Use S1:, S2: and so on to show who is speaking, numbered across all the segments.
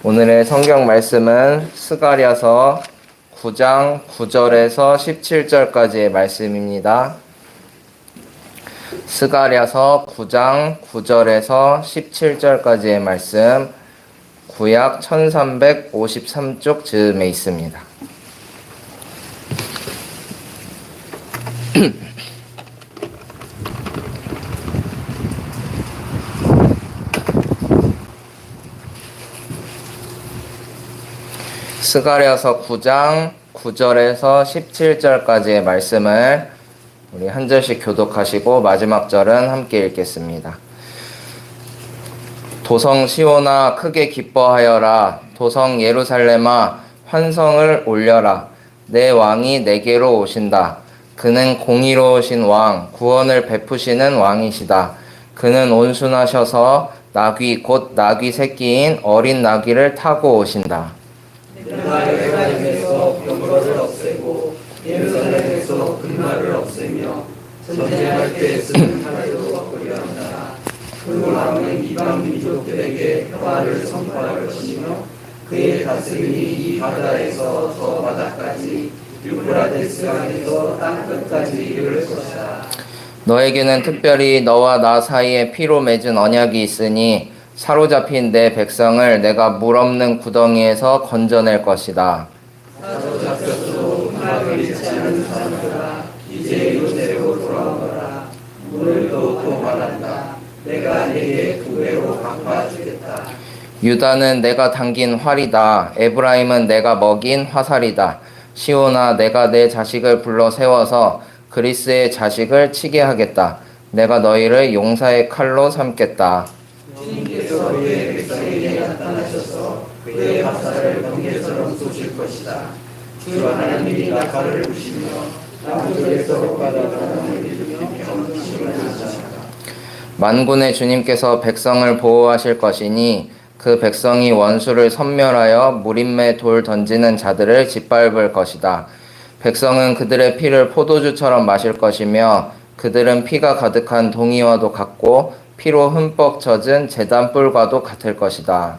S1: 오늘의 성경 말씀은 스가랴서 9장 9절에서 17절까지의 말씀입니다. 스가랴서 9장 9절에서 17절까지의 말씀, 구약 1353쪽 즈음에 있습니다. 스가랴서 9장 9절에서 17절까지의 말씀을 우리 한 절씩 교독하시고 마지막 절은 함께 읽겠습니다. 도성 시온아 크게 기뻐하여라. 도성 예루살렘아 환성을 올려라. 내 왕이 내게로 오신다. 그는 공의로우신 왕, 구원을 베푸시는 왕이시다. 그는 온순하셔서 나귀 곧 나귀 새끼인 어린 나귀를 타고 오신다.
S2: 내가 예루살렘에서 병거를 없애고 예루살렘에서 금날을 없애며 전쟁할 때 쓰는 칼도 꺾으려 한다. 그 왕은 이방 민족들에게 평화를 선포할 것이며 그의 다스림이 이 바다에서 저 바다까지 유프라테스 강에서 땅끝까지 이를 것이다.
S1: 너에게는 특별히 너와 나 사이에 피로 맺은 언약이 있으니 사로잡힌 내 백성을 내가 물 없는 구덩이에서 건져낼 것이다.
S2: 사로잡혀도 음악을 잃지 않은 사람들아 이제 요새로 돌아오너라. 물을 또 말한다. 내가 네게 두 배로 갚아주겠다.
S1: 유다는 내가 당긴 활이다. 에브라임은 내가 먹인 화살이다. 시온아 내가 내 자식을 불러 세워서 그리스의 자식을 치게 하겠다. 내가 너희를 용사의 칼로 삼겠다.
S2: 주님께서 그의 백성에게 나타나셔서 그의 화살을 번개처럼 쏘실 것이다. 주 하나님이 나팔을 부시며 남쪽에서 바다가 땀을 일으키며 힘을 주시다.
S1: 만군의 주님께서 백성을 보호하실 것이니 그 백성이 원수를 섬멸하여 무림매 돌 던지는 자들을 짓밟을 것이다. 백성은 그들의 피를 포도주처럼 마실 것이며 그들은 피가 가득한 동이와도 같고 피로 흠뻑 젖은 제단뿔과도 같을 것이다.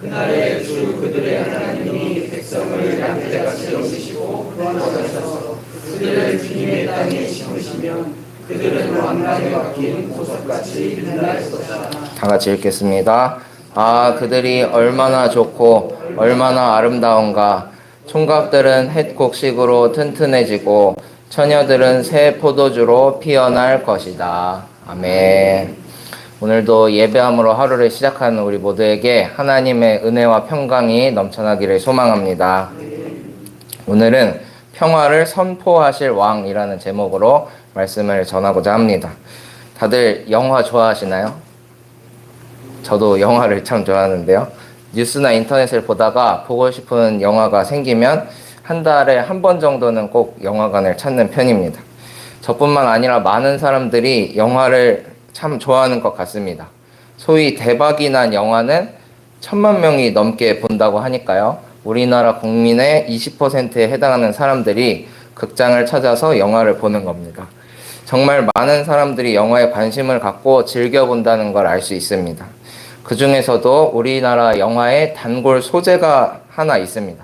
S2: 그날에 주 그들의 하나님이 백성을 양떼같이 여기시고 구원하셔서 그들을 주님의 땅에 심으시면 그들은 왕관에 박힌 보석같이 빛날 것이다.
S1: 다 같이 읽겠습니다. 아, 그들이 얼마나 좋고 얼마나 아름다운가. 총각들은 햇곡식으로 튼튼해지고 처녀들은 새 포도주로 피어날 것이다. 아멘. 오늘도 예배함으로 하루를 시작하는 우리 모두에게 하나님의 은혜와 평강이 넘쳐나기를 소망합니다. 오늘은 평화를 선포하실 왕이라는 제목으로 말씀을 전하고자 합니다. 다들 영화 좋아하시나요? 저도 영화를 참 좋아하는데요. 뉴스나 인터넷을 보다가 보고 싶은 영화가 생기면 한 달에 한 번 정도는 꼭 영화관을 찾는 편입니다. 저뿐만 아니라 많은 사람들이 영화를 참 좋아하는 것 같습니다. 소위 대박이 난 영화는 1000만 명이 넘게 본다고 하니까요. 우리나라 국민의 20%에 해당하는 사람들이 극장을 찾아서 영화를 보는 겁니다. 정말 많은 사람들이 영화에 관심을 갖고 즐겨본다는 걸 알 수 있습니다. 그 중에서도 우리나라 영화에 단골 소재가 하나 있습니다.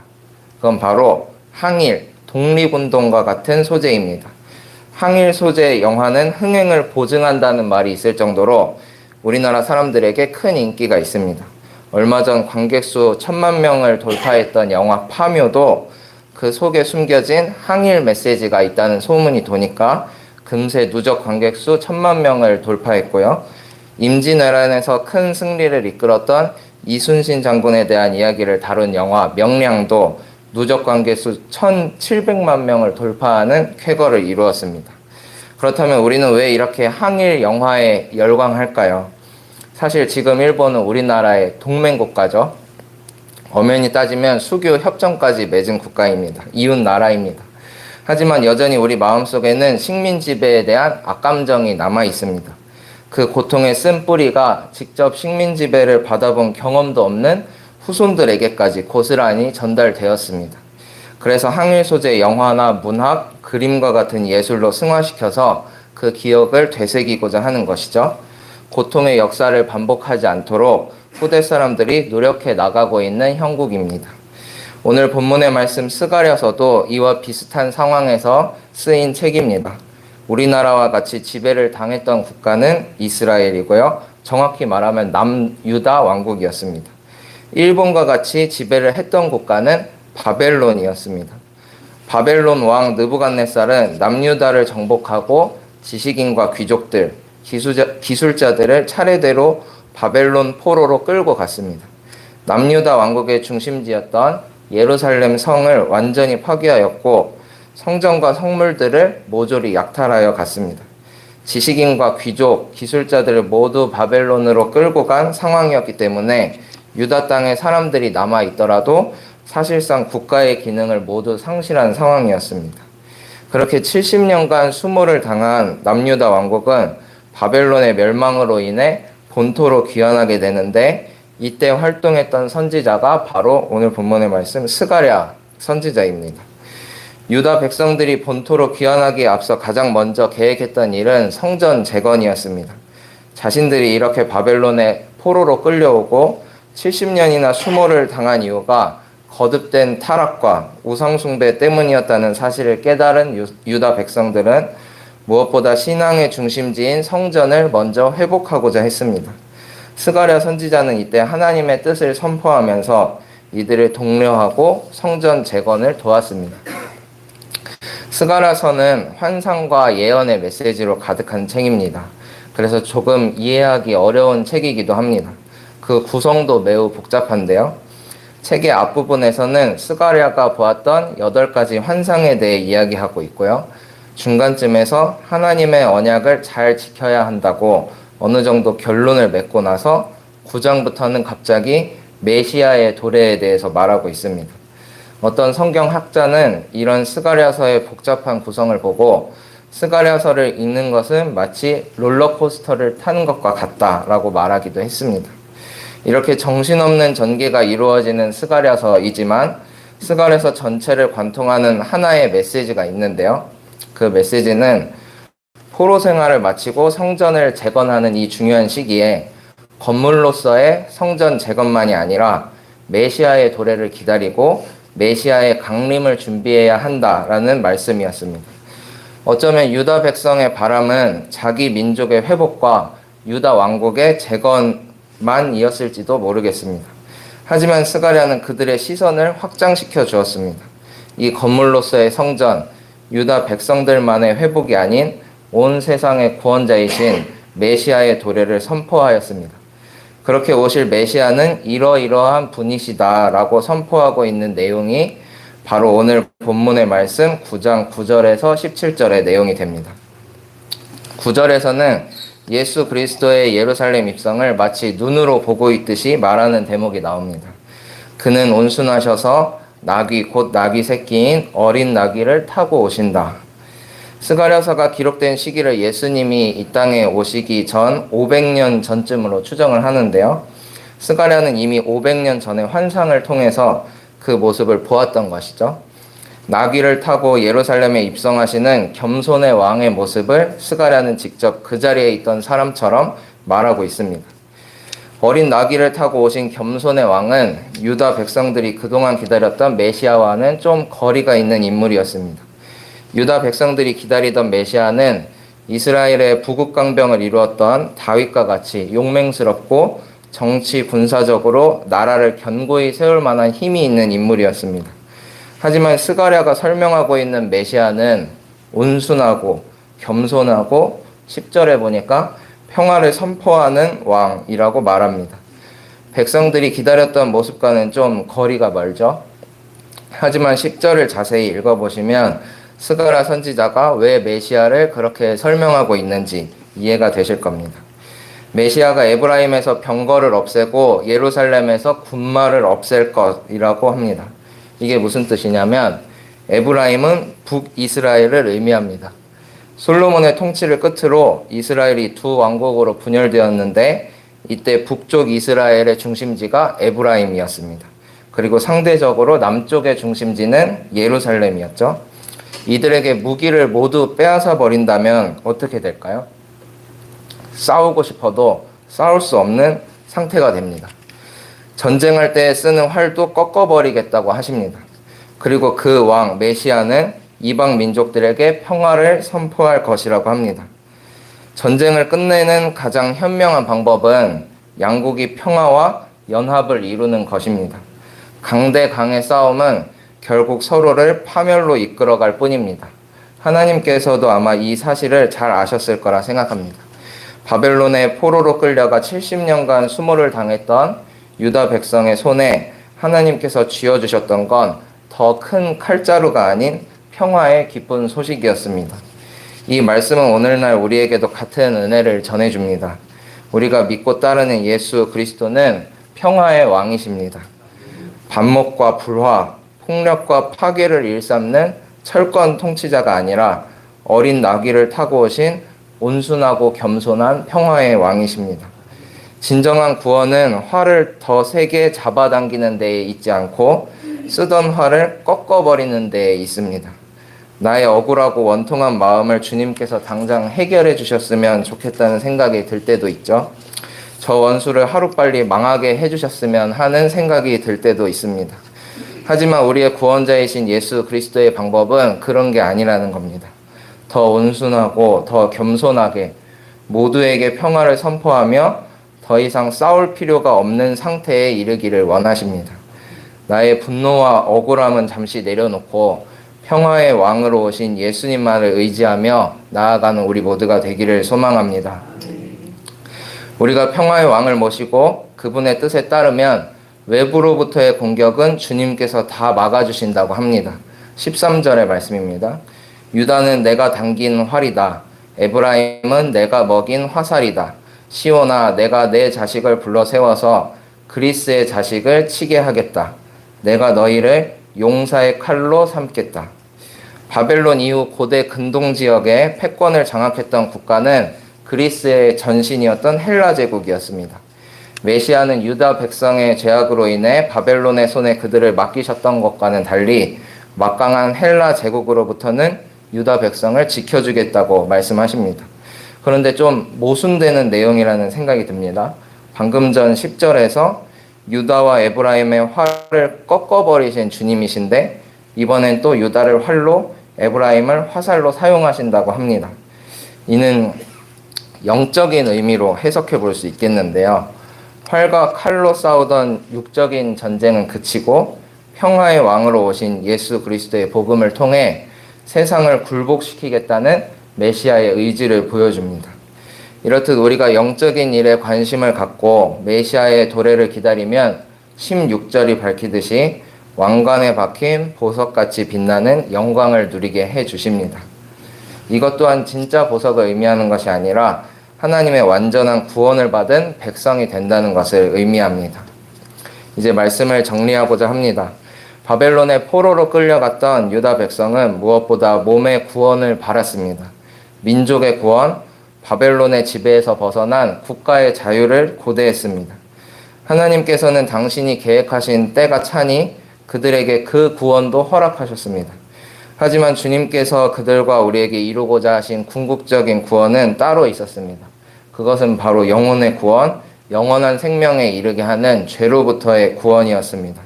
S1: 그건 바로 항일, 독립운동과 같은 소재입니다. 항일 소재 영화는 흥행을 보증한다는 말이 있을 정도로 우리나라 사람들에게 큰 인기가 있습니다. 얼마 전 관객수 1000만 명을 돌파했던 영화 파묘도 그 속에 숨겨진 항일 메시지가 있다는 소문이 도니까 금세 누적 관객수 1000만 명을 돌파했고요. 임진왜란에서 큰 승리를 이끌었던 이순신 장군에 대한 이야기를 다룬 영화 명량도 누적 관객수 1700만 명을 돌파하는 쾌거를 이루었습니다. 그렇다면 우리는 왜 이렇게 항일 영화에 열광할까요? 사실 지금 일본은 우리나라의 동맹국가죠. 엄연히 따지면 수교 협정까지 맺은 국가입니다. 이웃 나라입니다. 하지만 여전히 우리 마음속에는 식민 지배에 대한 악감정이 남아 있습니다. 그 고통의 쓴뿌리가 직접 식민 지배를 받아본 경험도 없는 후손들에게까지 고스란히 전달되었습니다. 그래서 항일 소재 영화나 문학, 그림과 같은 예술로 승화시켜서 그 기억을 되새기고자 하는 것이죠. 고통의 역사를 반복하지 않도록 후대 사람들이 노력해 나가고 있는 형국입니다. 오늘 본문의 말씀 스가랴서도 이와 비슷한 상황에서 쓰인 책입니다. 우리나라와 같이 지배를 당했던 국가는 이스라엘이고요. 정확히 말하면 남유다 왕국이었습니다. 일본과 같이 지배를 했던 국가는 바벨론이었습니다. 바벨론 왕 느부갓네살은 남유다를 정복하고 지식인과 귀족들, 기술자들을 차례대로 바벨론 포로로 끌고 갔습니다. 남유다 왕국의 중심지였던 예루살렘 성을 완전히 파괴하였고 성전과 성물들을 모조리 약탈하여 갔습니다. 지식인과 귀족, 기술자들을 모두 바벨론으로 끌고 간 상황이었기 때문에 유다 땅에 사람들이 남아 있더라도 사실상 국가의 기능을 모두 상실한 상황이었습니다. 그렇게 70년간 수모를 당한 남유다 왕국은 바벨론의 멸망으로 인해 본토로 귀환하게 되는데 이때 활동했던 선지자가 바로 오늘 본문의 말씀 스가랴 선지자입니다. 유다 백성들이 본토로 귀환하기에 앞서 가장 먼저 계획했던 일은 성전 재건이었습니다. 자신들이 이렇게 바벨론의 포로로 끌려오고 70년이나 수모를 당한 이유가 거듭된 타락과 우상숭배 때문이었다는 사실을 깨달은 유다 백성들은 무엇보다 신앙의 중심지인 성전을 먼저 회복하고자 했습니다. 스가랴 선지자는 이때 하나님의 뜻을 선포하면서 이들을 독려하고 성전 재건을 도왔습니다. 스가랴서는 환상과 예언의 메시지로 가득한 책입니다. 그래서 조금 이해하기 어려운 책이기도 합니다. 그 구성도 매우 복잡한데요. 책의 앞부분에서는 스가랴가 보았던 8가지 환상에 대해 이야기하고 있고요. 중간쯤에서 하나님의 언약을 잘 지켜야 한다고 어느 정도 결론을 맺고 나서 9장부터는 갑자기 메시아의 도래에 대해서 말하고 있습니다. 어떤 성경학자는 이런 스가랴서의 복잡한 구성을 보고 스가랴서를 읽는 것은 마치 롤러코스터를 타는 것과 같다라고 말하기도 했습니다. 이렇게 정신없는 전개가 이루어지는 스가랴서이지만 스가랴서 전체를 관통하는 하나의 메시지가 있는데요. 그 메시지는 포로 생활을 마치고 성전을 재건하는 이 중요한 시기에 건물로서의 성전 재건만이 아니라 메시아의 도래를 기다리고 메시아의 강림을 준비해야 한다라는 말씀이었습니다. 어쩌면 유다 백성의 바람은 자기 민족의 회복과 유다 왕국의 재건만이었을지도 모르겠습니다. 하지만 스가랴는 그들의 시선을 확장시켜 주었습니다. 이 건물로서의 성전, 유다 백성들만의 회복이 아닌 온 세상의 구원자이신 메시아의 도래를 선포하였습니다. 그렇게 오실 메시아는 이러이러한 분이시다라고 선포하고 있는 내용이 바로 오늘 본문의 말씀 9장 9절에서 17절의 내용이 됩니다. 9절에서는 예수 그리스도의 예루살렘 입성을 마치 눈으로 보고 있듯이 말하는 대목이 나옵니다. 그는 온순하셔서 나귀 곧 나귀 새끼인 어린 나귀를 타고 오신다. 스가랴서가 기록된 시기를 예수님이 이 땅에 오시기 전 500년 전쯤으로 추정을 하는데요. 스가랴는 이미 500년 전에 환상을 통해서 그 모습을 보았던 것이죠. 나귀를 타고 예루살렘에 입성하시는 겸손의 왕의 모습을 스가랴는 직접 그 자리에 있던 사람처럼 말하고 있습니다. 어린 나귀를 타고 오신 겸손의 왕은 유다 백성들이 그동안 기다렸던 메시아와는 좀 거리가 있는 인물이었습니다. 유다 백성들이 기다리던 메시아는 이스라엘의 부국강병을 이루었던 다윗과 같이 용맹스럽고 정치 군사적으로 나라를 견고히 세울 만한 힘이 있는 인물이었습니다. 하지만 스가랴가 설명하고 있는 메시아는 온순하고 겸손하고 10절에 보니까 평화를 선포하는 왕이라고 말합니다. 백성들이 기다렸던 모습과는 좀 거리가 멀죠. 하지만 10절을 자세히 읽어보시면 스가랴 선지자가 왜 메시아를 그렇게 설명하고 있는지 이해가 되실 겁니다. 메시아가 에브라임에서 병거를 없애고 예루살렘에서 군마를 없앨 것이라고 합니다. 이게 무슨 뜻이냐면 에브라임은 북이스라엘을 의미합니다. 솔로몬의 통치를 끝으로 이스라엘이 두 왕국으로 분열되었는데 이때 북쪽 이스라엘의 중심지가 에브라임이었습니다. 그리고 상대적으로 남쪽의 중심지는 예루살렘이었죠. 이들에게 무기를 모두 빼앗아 버린다면 어떻게 될까요? 싸우고 싶어도 싸울 수 없는 상태가 됩니다. 전쟁할 때 쓰는 활도 꺾어버리겠다고 하십니다. 그리고 그 왕 메시아는 이방 민족들에게 평화를 선포할 것이라고 합니다. 전쟁을 끝내는 가장 현명한 방법은 양국이 평화와 연합을 이루는 것입니다. 강대 강의 싸움은 결국 서로를 파멸로 이끌어갈 뿐입니다. 하나님께서도 아마 이 사실을 잘 아셨을 거라 생각합니다. 바벨론의 포로로 끌려가 70년간 수모를 당했던 유다 백성의 손에 하나님께서 쥐어주셨던 건 더 큰 칼자루가 아닌 평화의 기쁜 소식이었습니다. 이 말씀은 오늘날 우리에게도 같은 은혜를 전해줍니다. 우리가 믿고 따르는 예수 그리스도는 평화의 왕이십니다. 반목과 불화, 폭력과 파괴를 일삼는 철권 통치자가 아니라 어린 나귀를 타고 오신 온순하고 겸손한 평화의 왕이십니다. 진정한 구원은 활을 더 세게 잡아당기는 데에 있지 않고 쓰던 활을 꺾어버리는 데에 있습니다. 나의 억울하고 원통한 마음을 주님께서 당장 해결해 주셨으면 좋겠다는 생각이 들 때도 있죠. 저 원수를 하루빨리 망하게 해주셨으면 하는 생각이 들 때도 있습니다. 하지만 우리의 구원자이신 예수 그리스도의 방법은 그런 게 아니라는 겁니다. 더 온순하고 더 겸손하게 모두에게 평화를 선포하며 더 이상 싸울 필요가 없는 상태에 이르기를 원하십니다. 나의 분노와 억울함은 잠시 내려놓고 평화의 왕으로 오신 예수님만을 의지하며 나아가는 우리 모두가 되기를 소망합니다. 우리가 평화의 왕을 모시고 그분의 뜻에 따르면 외부로부터의 공격은 주님께서 다 막아주신다고 합니다. 13절의 말씀입니다. 유다는 내가 당긴 활이다. 에브라임은 내가 먹인 화살이다. 시온아, 내가 내 자식을 불러 세워서 그리스의 자식을 치게 하겠다. 내가 너희를 용사의 칼로 삼겠다. 바벨론 이후 고대 근동 지역의 패권을 장악했던 국가는 그리스의 전신이었던 헬라 제국이었습니다. 메시아는 유다 백성의 죄악으로 인해 바벨론의 손에 그들을 맡기셨던 것과는 달리 막강한 헬라 제국으로부터는 유다 백성을 지켜주겠다고 말씀하십니다. 그런데 좀 모순되는 내용이라는 생각이 듭니다. 방금 전 10절에서 유다와 에브라임의 활을 꺾어버리신 주님이신데 이번엔 또 유다를 활로 에브라임을 화살로 사용하신다고 합니다. 이는 영적인 의미로 해석해 볼 수 있겠는데요. 활과 칼로 싸우던 육적인 전쟁은 그치고 평화의 왕으로 오신 예수 그리스도의 복음을 통해 세상을 굴복시키겠다는 메시아의 의지를 보여줍니다. 이렇듯 우리가 영적인 일에 관심을 갖고 메시아의 도래를 기다리면 16절이 밝히듯이 왕관에 박힌 보석같이 빛나는 영광을 누리게 해주십니다. 이것 또한 진짜 보석을 의미하는 것이 아니라 하나님의 완전한 구원을 받은 백성이 된다는 것을 의미합니다. 이제 말씀을 정리하고자 합니다. 바벨론의 포로로 끌려갔던 유다 백성은 무엇보다 몸의 구원을 바랐습니다. 민족의 구원, 바벨론의 지배에서 벗어난 국가의 자유를 고대했습니다. 하나님께서는 당신이 계획하신 때가 차니 그들에게 그 구원도 허락하셨습니다. 하지만 주님께서 그들과 우리에게 이루고자 하신 궁극적인 구원은 따로 있었습니다. 그것은 바로 영혼의 구원, 영원한 생명에 이르게 하는 죄로부터의 구원이었습니다.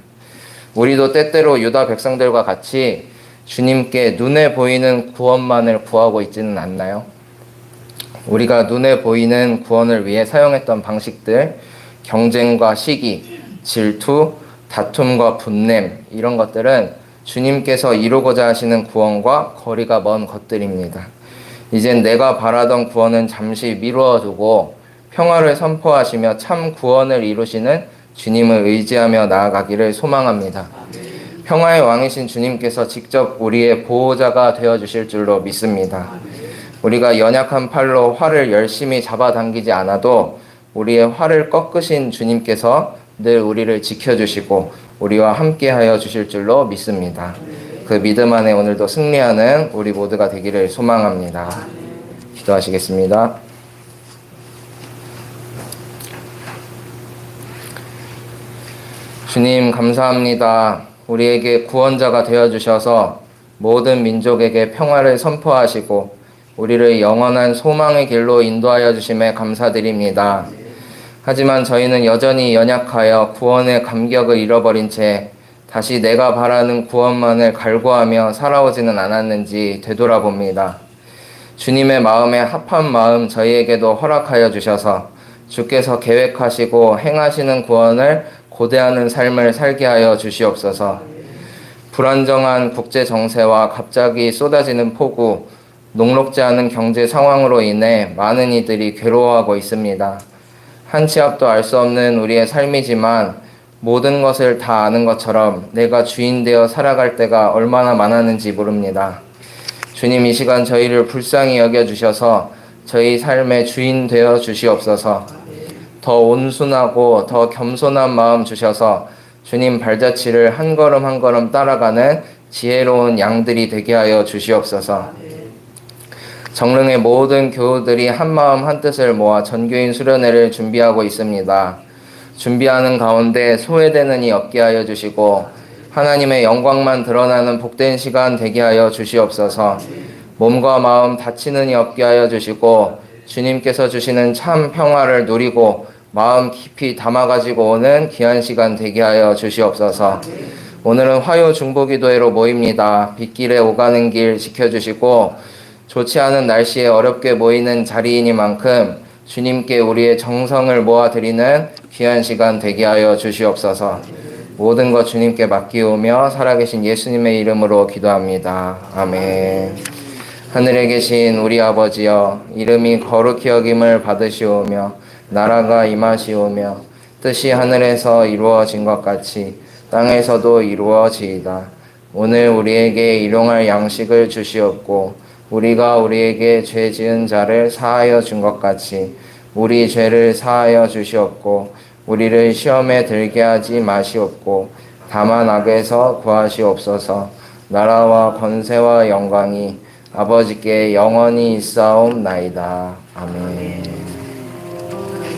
S1: 우리도 때때로 유다 백성들과 같이 주님께 눈에 보이는 구원만을 구하고 있지는 않나요? 우리가 눈에 보이는 구원을 위해 사용했던 방식들, 경쟁과 시기, 질투, 다툼과 분냄, 이런 것들은 주님께서 이루고자 하시는 구원과 거리가 먼 것들입니다. 이젠 내가 바라던 구원은 잠시 미루어두고 평화를 선포하시며 참 구원을 이루시는 주님을 의지하며 나아가기를 소망합니다. 평화의 왕이신 주님께서 직접 우리의 보호자가 되어주실 줄로 믿습니다. 우리가 연약한 팔로 활을 열심히 잡아당기지 않아도 우리의 활을 꺾으신 주님께서 늘 우리를 지켜주시고 우리와 함께하여 주실 줄로 믿습니다. 그 믿음 안에 오늘도 승리하는 우리 모두가 되기를 소망합니다. 기도하시겠습니다. 주님 감사합니다. 우리에게 구원자가 되어주셔서 모든 민족에게 평화를 선포하시고 우리를 영원한 소망의 길로 인도하여 주심에 감사드립니다. 하지만 저희는 여전히 연약하여 구원의 감격을 잃어버린 채 다시 내가 바라는 구원만을 갈구하며 살아오지는 않았는지 되돌아봅니다. 주님의 마음에 합한 마음 저희에게도 허락하여 주셔서 주께서 계획하시고 행하시는 구원을 고대하는 삶을 살게 하여 주시옵소서. 불안정한 국제 정세와 갑자기 쏟아지는 폭우, 녹록지 않은 경제 상황으로 인해 많은 이들이 괴로워하고 있습니다. 한 치 앞도 알 수 없는 우리의 삶이지만 모든 것을 다 아는 것처럼 내가 주인 되어 살아갈 때가 얼마나 많았는지 모릅니다. 주님, 이 시간 저희를 불쌍히 여겨주셔서 저희 삶의 주인 되어 주시옵소서. 더 온순하고 더 겸손한 마음 주셔서 주님 발자취를 한 걸음 한 걸음 따라가는 지혜로운 양들이 되게 하여 주시옵소서. 정릉의 모든 교우들이 한마음 한뜻을 모아 전교인 수련회를 준비하고 있습니다. 준비하는 가운데 소외되는 이 없게 하여 주시고 하나님의 영광만 드러나는 복된 시간 되게 하여 주시옵소서. 몸과 마음 다치는 이 없게 하여 주시고 주님께서 주시는 참 평화를 누리고 마음 깊이 담아가지고 오는 귀한 시간 되게 하여 주시옵소서. 오늘은 화요 중보기도회로 모입니다. 빗길에 오가는 길 지켜주시고 좋지 않은 날씨에 어렵게 모이는 자리이니만큼 주님께 우리의 정성을 모아드리는 귀한 시간 되게 하여 주시옵소서. 모든 것 주님께 맡기오며 살아계신 예수님의 이름으로 기도합니다. 아멘. 하늘에 계신 우리 아버지여, 이름이 거룩히 여김을 받으시오며 나라가 임하시오며 뜻이 하늘에서 이루어진 것 같이 땅에서도 이루어지이다. 오늘 우리에게 일용할 양식을 주시옵고 우리가 우리에게 죄 지은 자를 사하여 준 것 같이 우리 죄를 사하여 주시옵고 우리를 시험에 들게 하지 마시옵고 다만 악에서 구하시옵소서. 나라와 권세와 영광이 아버지께 영원히 있사옵나이다. 아멘.